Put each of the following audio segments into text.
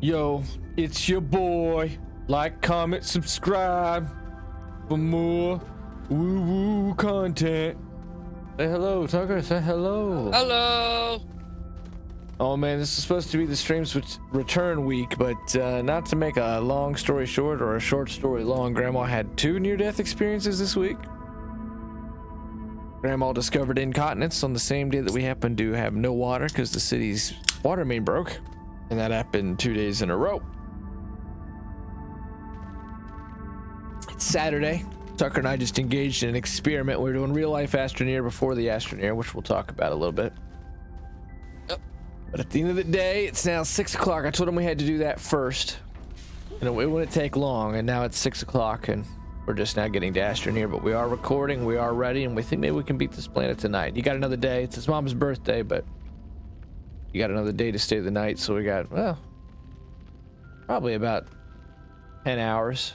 Yo, it's your boy. Like, comment, subscribe for more woo-woo content. Say hello, Tucker. Say hello. Hello. Oh man, this is supposed to be the streams return week, but not to make a long story short or a short story long, Grandma had 2 near-death experiences this week. Grandma discovered incontinence on the same day that we happened to have no water because the city's water main broke, and that happened 2 days in a row. It's Saturday. Tucker and I just engaged in an experiment. We're doing real-life ASTRONEER before the ASTRONEER, which we'll talk about a little bit. Yep. But at the end of the day, it's now 6 o'clock. I told him we had to do that first. And it wouldn't take long, and now it's 6 o'clock, and we're just now getting to ASTRONEER. But we are recording, we are ready, and we think maybe we can beat this planet tonight. You got another day. It's his mom's birthday, but you got another day to stay the night, so we got, well, probably about 10 hours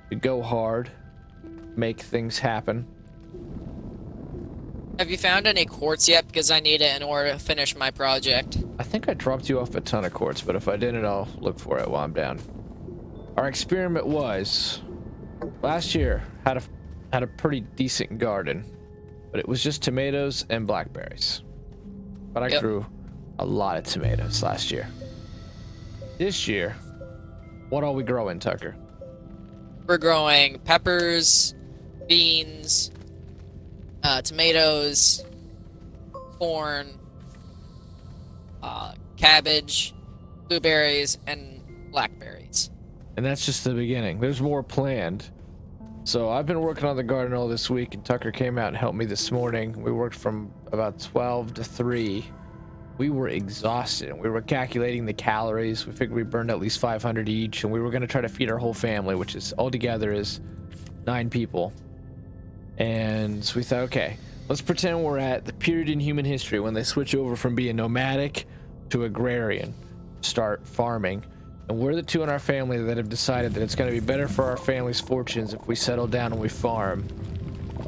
to go hard, make things happen. Have you found any quartz yet? Because I need it in order to finish my project. I think I dropped you off a ton of quartz, but if I didn't, I'll look for it while I'm down. Our experiment was last year had a pretty decent garden, but it was just tomatoes and blackberries. But I grew a lot of tomatoes last year. This year, what are we growing, Tucker? We're growing peppers, beans, tomatoes, corn, cabbage, blueberries, and blackberries. And that's just the beginning. There's more planned. So I've been working on the garden all this week, and Tucker came out and helped me this morning. We worked from about 12 to 3. We were exhausted, and we were calculating the calories. We figured we burned at least 500 each, and we were going to try to feed our whole family, which is altogether is 9 people. And so we thought, okay, let's pretend we're at the period in human history when they switch over from being nomadic to agrarian, start farming. And we're the 2 in our family that have decided that it's going to be better for our family's fortunes if we settle down and we farm.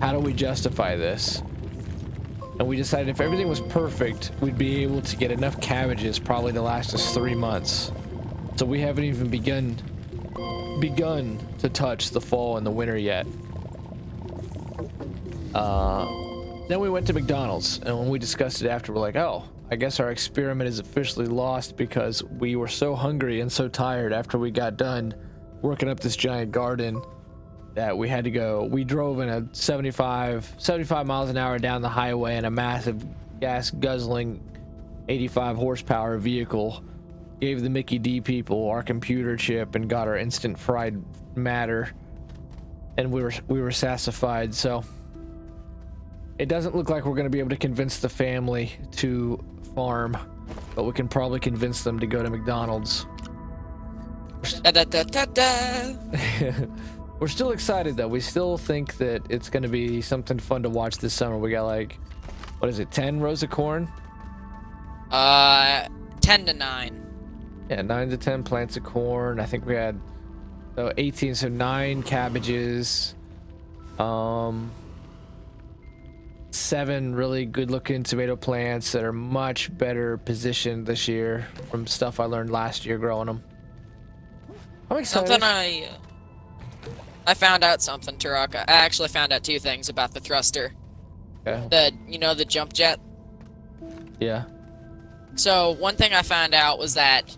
How do we justify this? And we decided if everything was perfect, we'd be able to get enough cabbages probably to last us 3 months. So we haven't even begun to touch the fall and the winter yet. Then we went to McDonald's, and when we discussed it after, we're like, oh, I guess our experiment is officially lost because we were so hungry and so tired after we got done working up this giant garden that we had to go. We drove in a 75 miles an hour down the highway in a massive gas guzzling 85 horsepower vehicle, gave the Mickey D people our computer chip and got our instant fried matter, and we were sassified. So it doesn't look like we're going to be able to convince the family to farm, but we can probably convince them to go to McDonald's. We're still excited though. We still think that it's going to be something fun to watch this summer. We got like, what is it, 10 rows of corn? 10 to 9. Yeah, 9 to 10 plants of corn. I think we had 18, so 9 cabbages. 7 really good looking tomato plants that are much better positioned this year from stuff I learned last year growing them. I'm excited. Something I found out something, Turok. I actually found out 2 things about the thruster. Okay. The jump jet. Yeah. So one thing I found out was that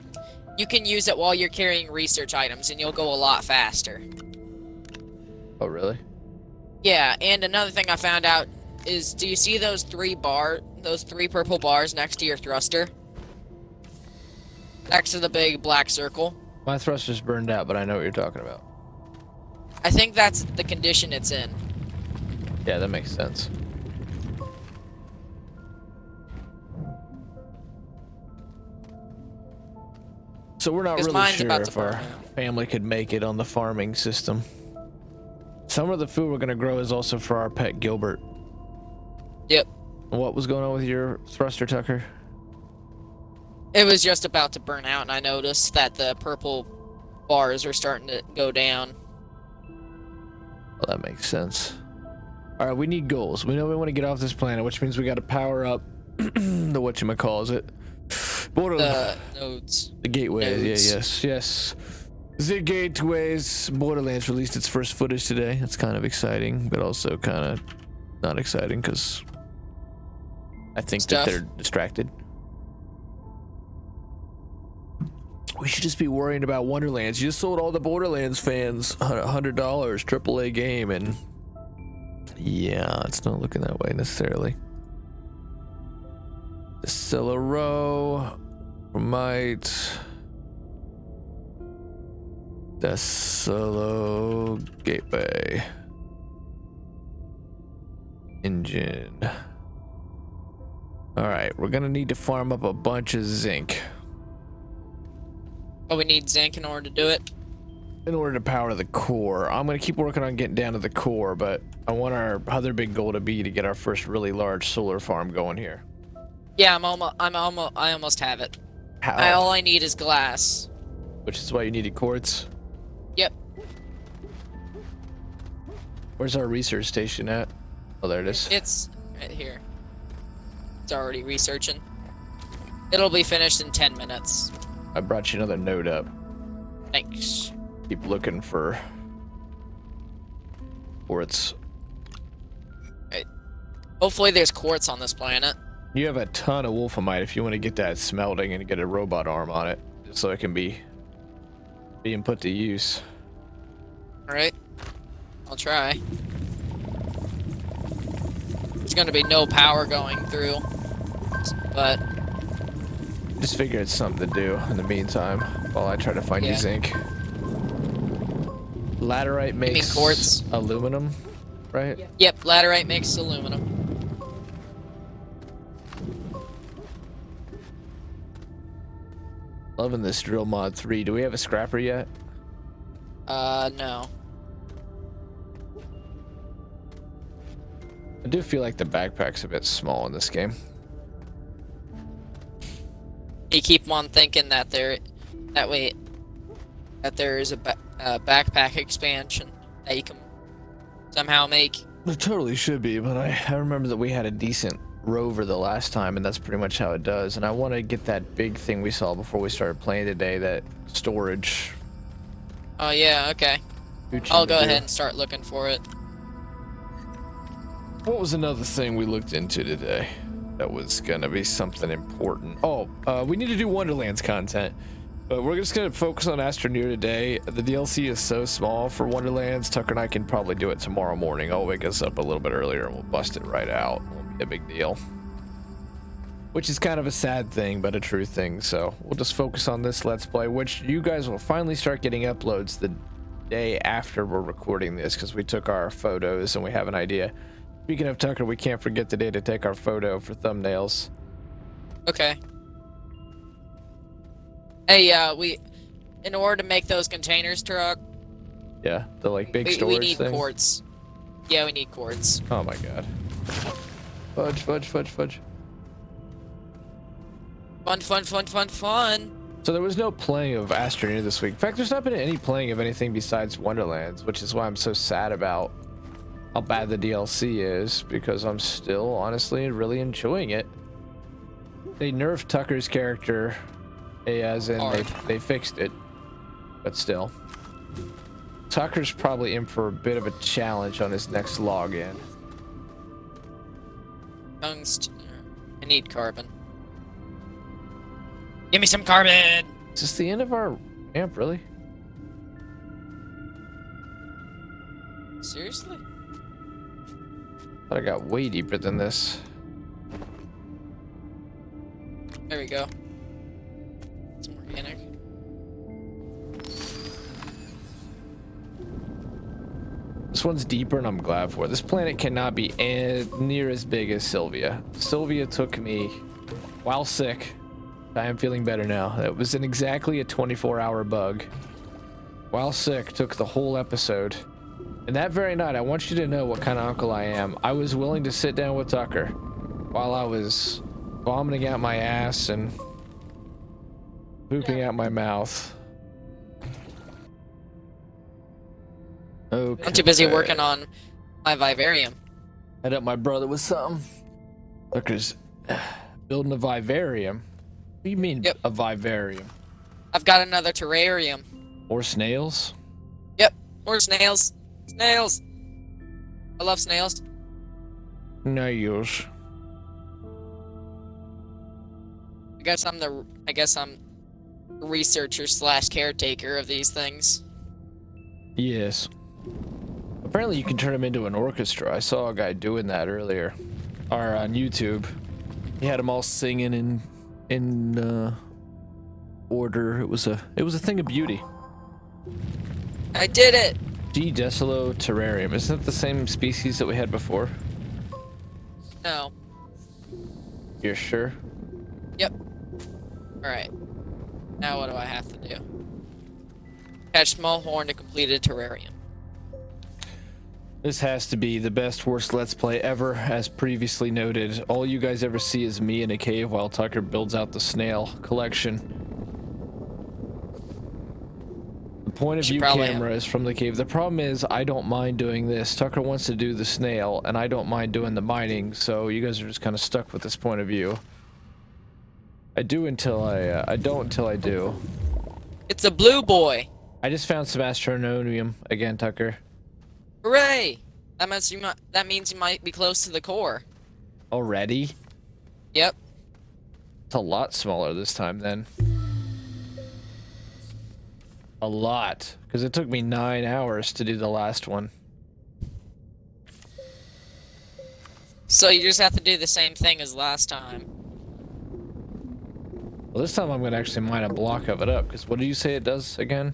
you can use it while you're carrying research items, and you'll go a lot faster. Oh, really? Yeah, and another thing I found out is, do you see those 3 purple bars next to your thruster? Next to the big black circle? My thruster's burned out, but I know what you're talking about. I think that's the condition it's in. Yeah, that makes sense. So we're not really sure if our family could make it on the farming system. Some of the food we're going to grow is also for our pet Gilbert. Yep. What was going on with your thruster, Tucker? It was just about to burn out, and I noticed that the purple bars are starting to go down. Well, that makes sense. All right, we need goals. We know we want to get off this planet, which means we got to power up the whatchamacallit. The nodes. The gateway. Nodes. Yeah, yes. The Gateways. Borderlands released its first footage today. That's kind of exciting, but also kind of not exciting because I think that they're distracted. We should just be worrying about Wonderlands. You just sold all the Borderlands fans $100 AAA game, and yeah, it's not looking that way necessarily. The Cellar Row might. The Solo Gateway engine. All right, we're gonna need to farm up a bunch of zinc. Oh, we need zinc in order to do it? In order to power the core. I'm gonna keep working on getting down to the core, but I want our other big goal to be to get our first really large solar farm going here. Yeah, I almost have it. How? All I need is glass. Which is why you needed quartz? Yep. Where's our research station at? Oh, there it is. It's right here. It's already researching. It'll be finished in 10 minutes. I brought you another node up. Thanks. Keep looking for quartz. Right. Hopefully there's quartz on this planet. You have a ton of wolframite if you want to get that smelting and get a robot arm on it, just so it can be being put to use. Alright. I'll try. There's gonna be no power going through. But Just figure it's something to do in the meantime while I try to find you zinc. Laterite makes quartz? Aluminum, right? Yep, laterite makes aluminum. Loving this drill mod 3. Do we have a scrapper yet? No. I do feel like the backpack's a bit small in this game. You keep on thinking that there is a backpack expansion that you can somehow make. There totally should be, but I remember that we had a decent rover the last time, and that's pretty much how it does. And I want to get that big thing we saw before we started playing today, that storage. Oh yeah, okay. I'll go ahead and start looking for it. What was another thing we looked into today that was gonna be something important? Oh, we need to do Wonderlands content, but we're just gonna focus on ASTRONEER today. The DLC is so small for Wonderlands. Tucker and I can probably do it tomorrow morning. I'll wake us up a little bit earlier and we'll bust it right out. It won't be a big deal. Which is kind of a sad thing, but a true thing. So we'll just focus on this Let's Play, which you guys will finally start getting uploads the day after we're recording this, because we took our photos and we have an idea. Speaking of Tucker, we can't forget the day to take our photo for thumbnails. Okay. Hey, in order to make those containers, truck. Yeah, the like big storage we need thing. quartz. Yeah, we need quartz. Oh my god. Fudge, fudge, fudge, fudge. Fun. So there was no playing of ASTRONEER this week. In fact, there's not been any playing of anything besides Wonderlands, which is why I'm so sad about how bad the DLC is, because I'm still honestly really enjoying it. They nerfed Tucker's character, as in they fixed it, but still. Tucker's probably in for a bit of a challenge on his next login. Tungsten. I need carbon. Give me some carbon! Is this the end of our camp, really? Seriously? Thought I got way deeper than this. There we go. Some organic. This one's deeper, and I'm glad for it. This planet cannot be near as big as Sylvia. Sylvia took me while sick. I am feeling better now. It was exactly a 24-hour bug. While sick, took the whole episode. And that very night, I want you to know what kind of uncle I am. I was willing to sit down with Tucker while I was vomiting out my ass and pooping out my mouth. Okay. I'm too busy working on my vivarium. Head up my brother with something. Tucker's building a vivarium. What do you mean Yep. a vivarium? I've got another terrarium. Or snails? Yep. Or snails. Snails. I love snails. Snails. I guess I'm researcher slash caretaker of these things. Yes. Apparently you can turn them into an orchestra. I saw a guy doing that earlier. Or on YouTube. He had them all singing in order. It was a thing of beauty. I did it! G. Decilo terrarium. Isn't it the same species that we had before? No. You're sure? Yep. Alright. Now what do I have to do? Catch small horn to complete a terrarium. This has to be the best worst Let's Play ever, as previously noted. All you guys ever see is me in a cave while Tucker builds out the snail collection. The point of view camera is from the cave. The problem is I don't mind doing this. Tucker wants to do the snail, and I don't mind doing the mining, so you guys are just kind of stuck with this point of view. I do until I don't until I do. It's a blue boy! I just found some astrononium again, Tucker. Hooray! That means you might be close to the core. Already? Yep. It's a lot smaller this time then. A lot. Because it took me 9 hours to do the last one. So you just have to do the same thing as last time. Well, this time I'm going to actually mine a block of it up. Because what do you say it does again?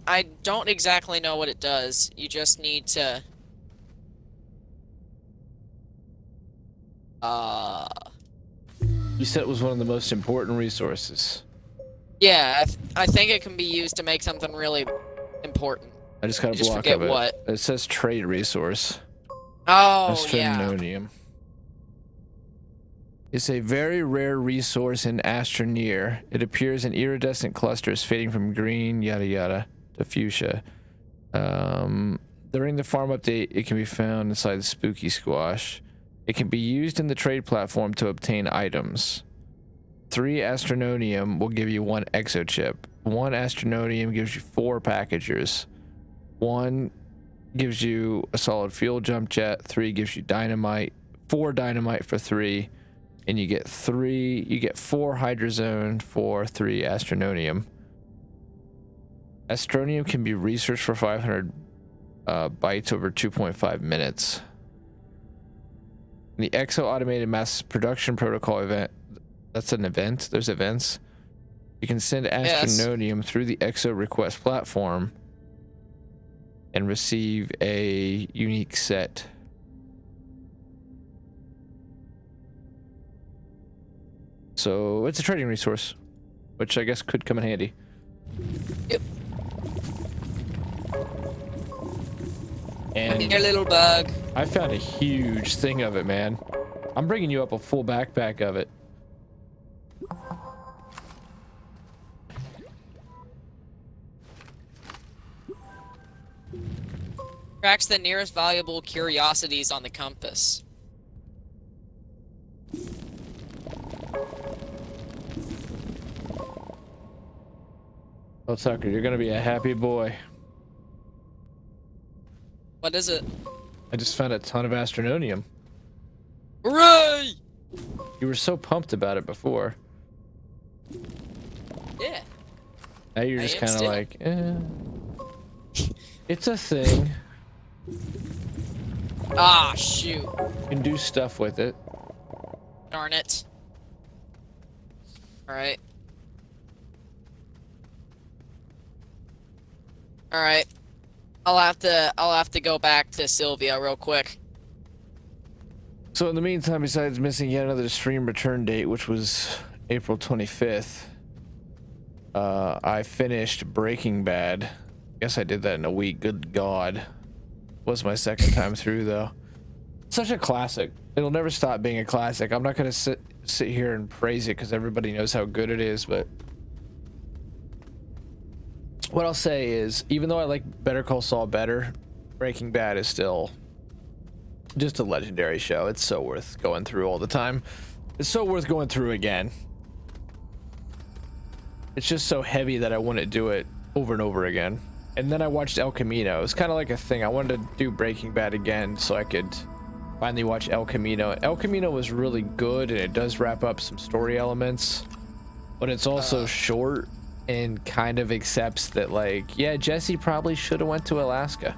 I don't exactly know what it does. You just need to... You said it was one of the most important resources. Yeah, I think it can be used to make something really important. I just got a block forget of it. what. It says trade resource. Oh, yeah. Astrononium. It's a very rare resource in ASTRONEER. It appears in iridescent clusters fading from green, yada yada, to fuchsia. During the farm update, it can be found inside the spooky squash. It can be used in the trade platform to obtain items. 3 astrononium will give you 1 exochip. 1 astrononium gives you 4 packagers. 1 gives you a solid fuel jump jet. 3 gives you dynamite. 4 dynamite for 3. And you get 4 hydrazone for 3 astrononium. Astronium can be researched for 500 bytes over 2.5 minutes. The Exo Automated Mass Production Protocol event, that's an event. There's events. You can send astrononium through the Exo request platform and receive a unique set. So it's a trading resource, which I guess could come in handy. Yep. And your little bug. I found a huge thing of it, man. I'm bringing you up a full backpack of it. Tracks the nearest valuable curiosities on the compass. Oh, Tucker, you're gonna be a happy boy. What is it? I just found a ton of astrononium. Hooray! You were so pumped about it before. Yeah. Now you're I just am kind of still. like, eh. It's a thing. Ah, shoot. You can do stuff with it. Darn it. Alright. Alright. I'll have to go back to Sylvia real quick. So in the meantime, besides missing yet another stream return date, which was April 25th, I finished Breaking Bad. Guess I did that in a week. Good God. Was my second time through, though. Such a classic. It'll never stop being a classic. I'm not gonna sit here and praise it because everybody knows how good it is, but what I'll say is, even though I like Better Call Saul better, Breaking Bad is still just a legendary show. It's so worth going through all the time. It's so worth going through again. It's just so heavy that I wouldn't do it over and over again. And then I watched El Camino. It's kind of like a thing. I wanted to do Breaking Bad again so I could finally watch El Camino. El Camino was really good, and it does wrap up some story elements, but it's also short and kind of accepts that, like, yeah, Jesse probably should have went to Alaska.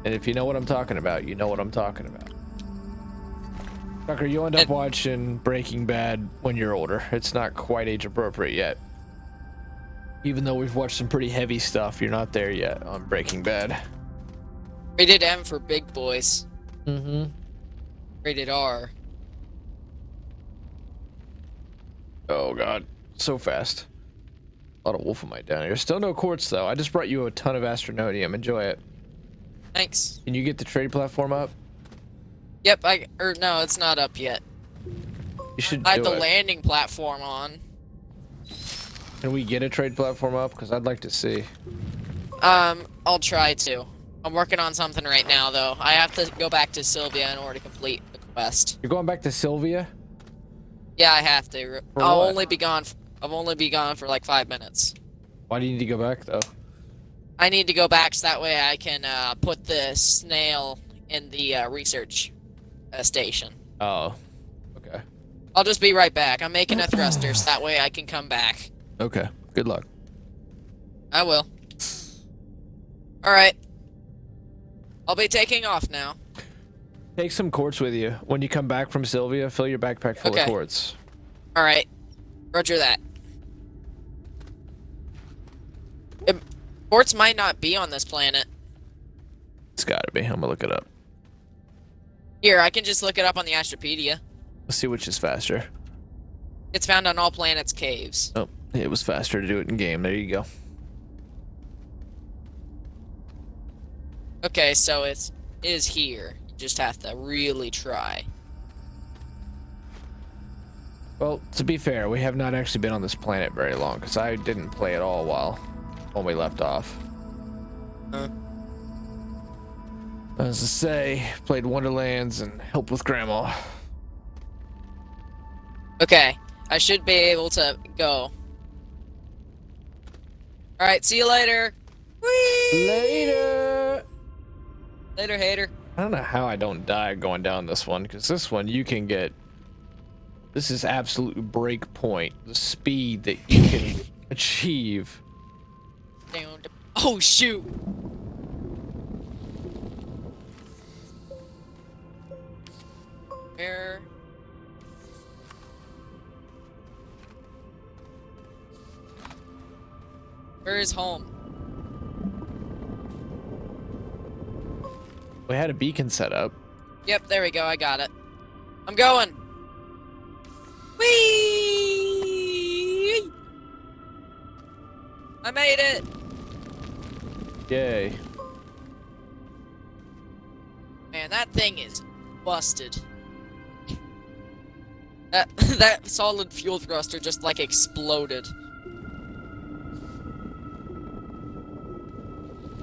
And if you know what I'm talking about, you know what I'm talking about. Tucker, you end up watching Breaking Bad when you're older. It's not quite age appropriate yet. Even though we've watched some pretty heavy stuff, you're not there yet on Breaking Bad. Rated M for big boys. Mm-hmm. Rated R. Oh god, so fast. A lot of wolfamite down here. Still no quartz though. I just brought you a ton of astronodium. Enjoy it. Thanks. Can you get the trade platform up? Yep, no, it's not up yet. You should I do had the it. landing platform on. Can we get a trade platform up? Because I'd like to see. I'll try to. I'm working on something right now, though. I have to go back to Sylvia in order to complete the quest. You're going back to Sylvia? Yeah, I have to. For I'll what? only be gone. I'll only be gone for like 5 minutes. Why do you need to go back though? I need to go back so that way I can put the snail in the research station. Oh, okay. I'll just be right back. I'm making a thruster so that way I can come back. Okay. Good luck. I will. Alright. I'll be taking off now. Take some quartz with you. When you come back from Sylvia, fill your backpack full of quartz. Alright. Roger that. Quartz might not be on this planet. It's gotta be. I'm gonna look it up. Here, I can just look it up on the Astropedia. Let's see which is faster. It's found on all planets' caves. Oh, it was faster to do it in game. There you go. Okay, so it is here. You just have to really try. Well, to be fair, we have not actually been on this planet very long, because I didn't play at all when we left off. As I say, played Wonderlands and helped with Grandma. Okay, I should be able to go. Alright, see you later. Whee! Later! Later, hater. I don't know how I don't die going down this one, because this one you can get... This is absolute break point. The speed that you can achieve. Down to... Oh, shoot! Where... Where is home? We had a beacon set up. Yep, there we go, I got it. I'm going! Whee! I made it! Yay. Man, that thing is busted. That solid fuel thruster just like exploded.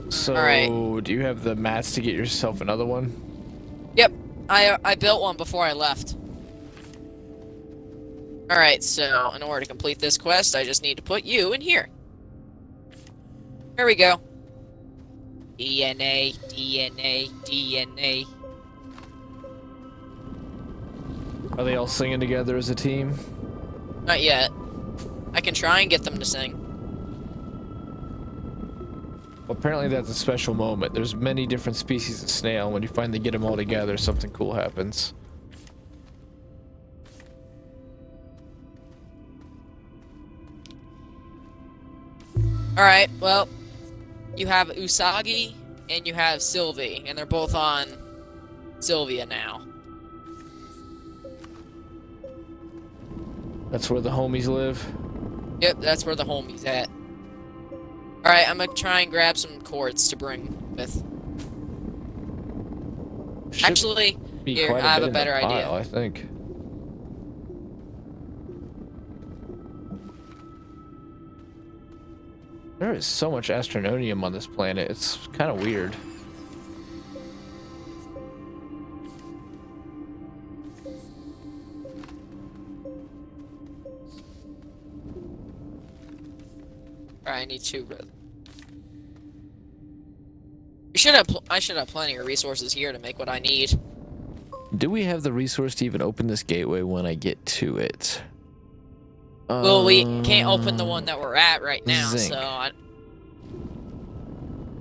So, Alright. do you have the mats to get yourself another one? Yep, I built one before I left. Alright, so in order to complete this quest, I just need to put you in here. Here we go. DNA, DNA, DNA. Are they all singing together as a team? Not yet. I can try and get them to sing. Well, apparently that's a special moment. There's many different species of snail, and when you finally get them all together, something cool happens. Alright, well, you have Usagi and you have Sylvie, and they're both on Sylvia now. That's where the homies live. Yep, that's where the homie's at. Alright, I'm gonna try and grab some quartz to bring with. Should Actually, be here, quite I have bit a in the better idea. pile, I think. There is so much astronodium on this planet. It's kind of weird. Alright, I need 2 red. I should have plenty of resources here to make what I need. Do we have the resource to even open this gateway when I get to it? Well, we can't open the one that we're at right now, zinc. so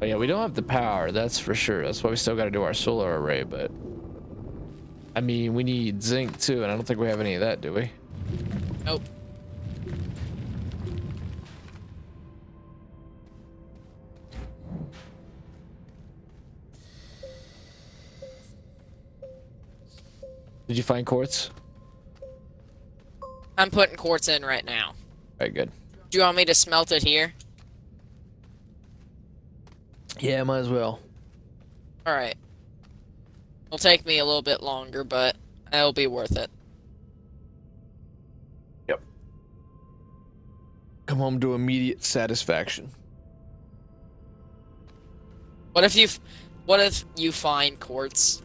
Oh yeah, we don't have the power, that's for sure. That's why we still got to do our solar array, but I mean, we need zinc too, and I don't think we have any of that, do we? Nope. Did you find quartz? I'm putting quartz in right now. Alright, good. Do you want me to smelt it here? Yeah, might as well. Alright. It'll take me a little bit longer, but it'll be worth it. Yep. Come home to immediate satisfaction. What if you find quartz?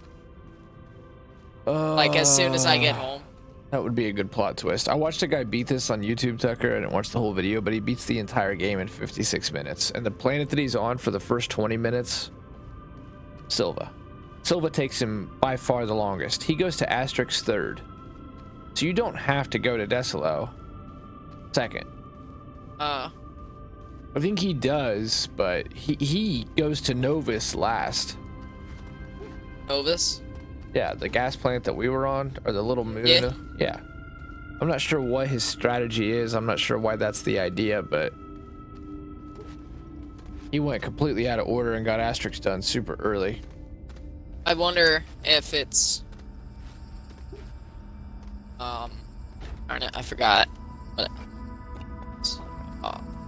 Like as soon as I get home? That would be a good plot twist. I watched a guy beat this on YouTube, Tucker. I didn't watch the whole video, but he beats the entire game in 56 minutes. And the planet that he's on for the first 20 minutes, Silva. Silva takes him by far the longest. He goes to Asterix third. So you don't have to go to Desolo second. I think he does, but he goes to Novus last. Novus? Yeah, the gas plant that we were on, or the little moon. Yeah. I'm not sure what his strategy is. I'm not sure why that's the idea, but he went completely out of order and got Asterix done super early. I wonder if it's darn it, I forgot. But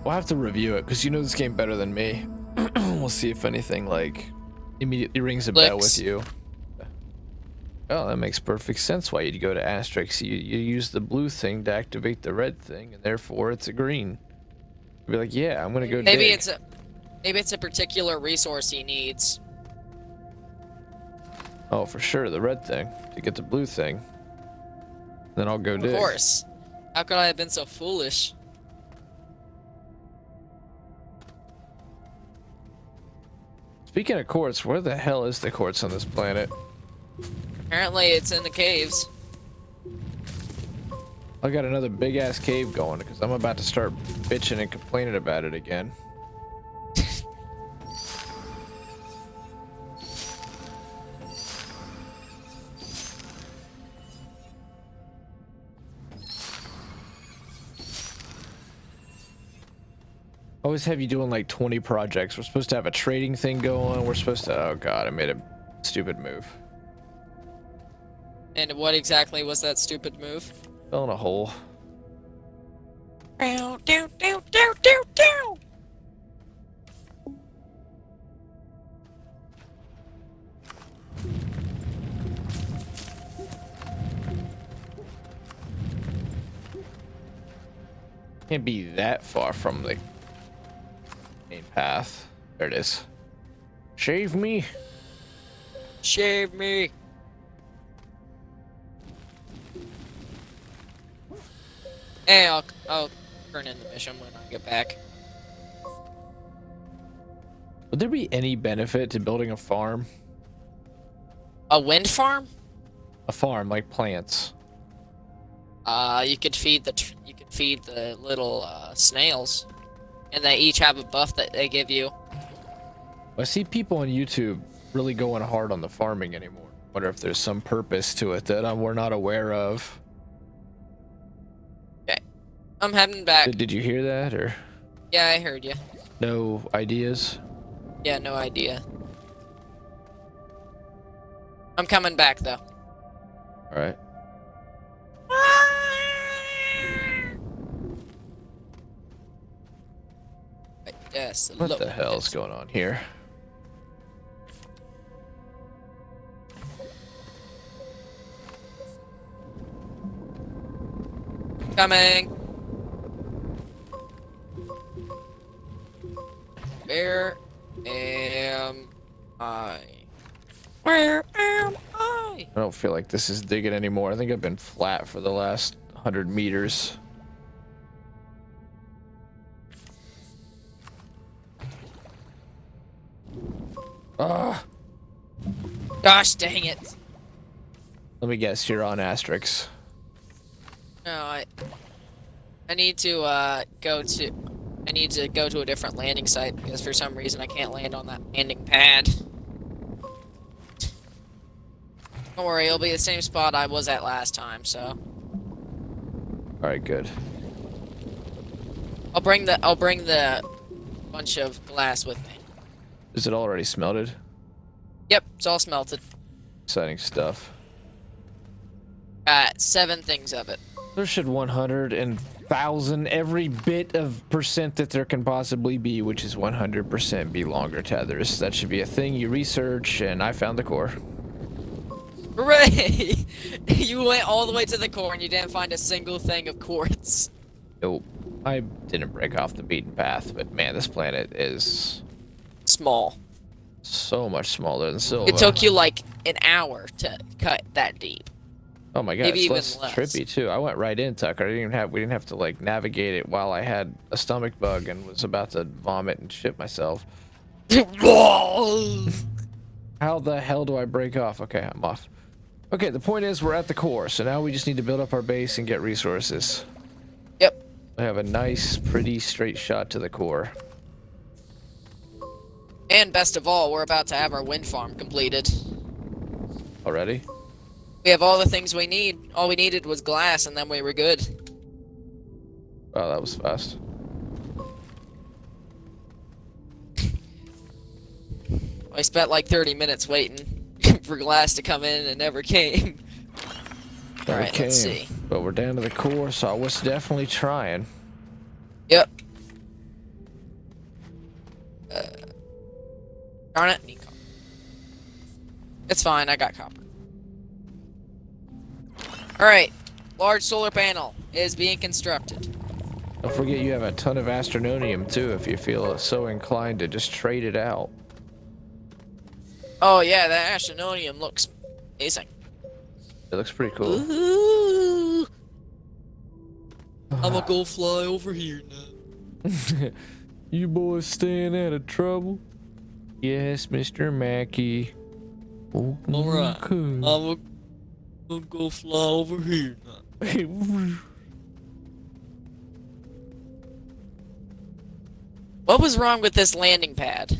We'll have to review it because you know this game better than me. We'll see if anything like immediately rings a bell with you. Oh, that makes perfect sense why you'd go to Asterix. You use the blue thing to activate the red thing, and therefore it's a green. You'd be like, yeah, I'm gonna go maybe dig. Maybe it's a particular resource he needs. Oh, for sure, the red thing to get the blue thing. Then I'll go dig. Of course. How could I have been so foolish? Speaking of quartz, where the hell is the quartz on this planet? Apparently it's in the caves. I got another big ass cave going because I'm about to start bitching and complaining about it again. Always have you doing like 20 projects. We're supposed to have a trading thing going. We're supposed to, oh god, I made a stupid move. And what exactly was that stupid move? Fell in a hole. Down, down, down, down, down, down. Can't be that far from the main path. There it is. Shave me. Shave me. Hey, I'll turn in the mission when I get back. Would there be any benefit to building a farm? A wind farm? A farm, like plants. You could feed the little snails, and they each have a buff that they give you. I see people on YouTube really going hard on the farming anymore. Wonder if there's some purpose to it that we're not aware of. Okay, I'm heading back. Did you hear that, or? Yeah, I heard you. No ideas? Yeah, no idea. I'm coming back though. All right. Yes. What the hell is going on here? Coming. Where am I? Where am I? I don't feel like this is digging anymore. I think I've been flat for the last 100 meters. Ah, Gosh dang it. let me guess, you're on Asterix. No, I need to go to a different landing site because for some reason I can't land on that landing pad. Don't worry, it'll be the same spot I was at last time, so Alright, good. I'll bring the bunch of glass with me. Is it already smelted? Yep, it's all smelted. Exciting stuff. Got 7 things of it. There should 100,000 every bit of percent that there can possibly be, which is 100% be longer tethers. That should be a thing you research, and I found the core. Hooray! You went all the way to the core and you didn't find a single thing of quartz. Nope. I didn't break off the beaten path, but man, this planet is Small. so much smaller than Silva. It took you like an hour to cut that deep. Oh my god, maybe it's even less less. trippy tue. I went right in, Tucker. We didn't have to like navigate it while I had a stomach bug and was about to vomit and shit myself. How the hell do I break off? Okay, I'm off. Okay, the point is we're at the core, so now we just need to build up our base and get resources. Yep. I have a nice, pretty straight shot to the core. And best of all, we're about to have our wind farm completed. Already? We have all the things we need. All we needed was glass, and then we were good. Wow, that was fast. I spent like 30 minutes waiting for glass to come in, and it never came. Alright, let's see. But we're down to the core, so I was definitely trying. Yep. Darn it, need copper. It's fine, I got copper. Alright, large solar panel is being constructed. Don't forget you have a ton of astrononium too, if you feel so inclined to just trade it out. Oh yeah, that astrononium looks amazing. It looks pretty cool. Ooh. I'm gonna go fly over here now. You boys staying out of trouble? Yes, Mr. Mackey. Alright, Okay. I'm gonna go fly over here now. What was wrong with this landing pad?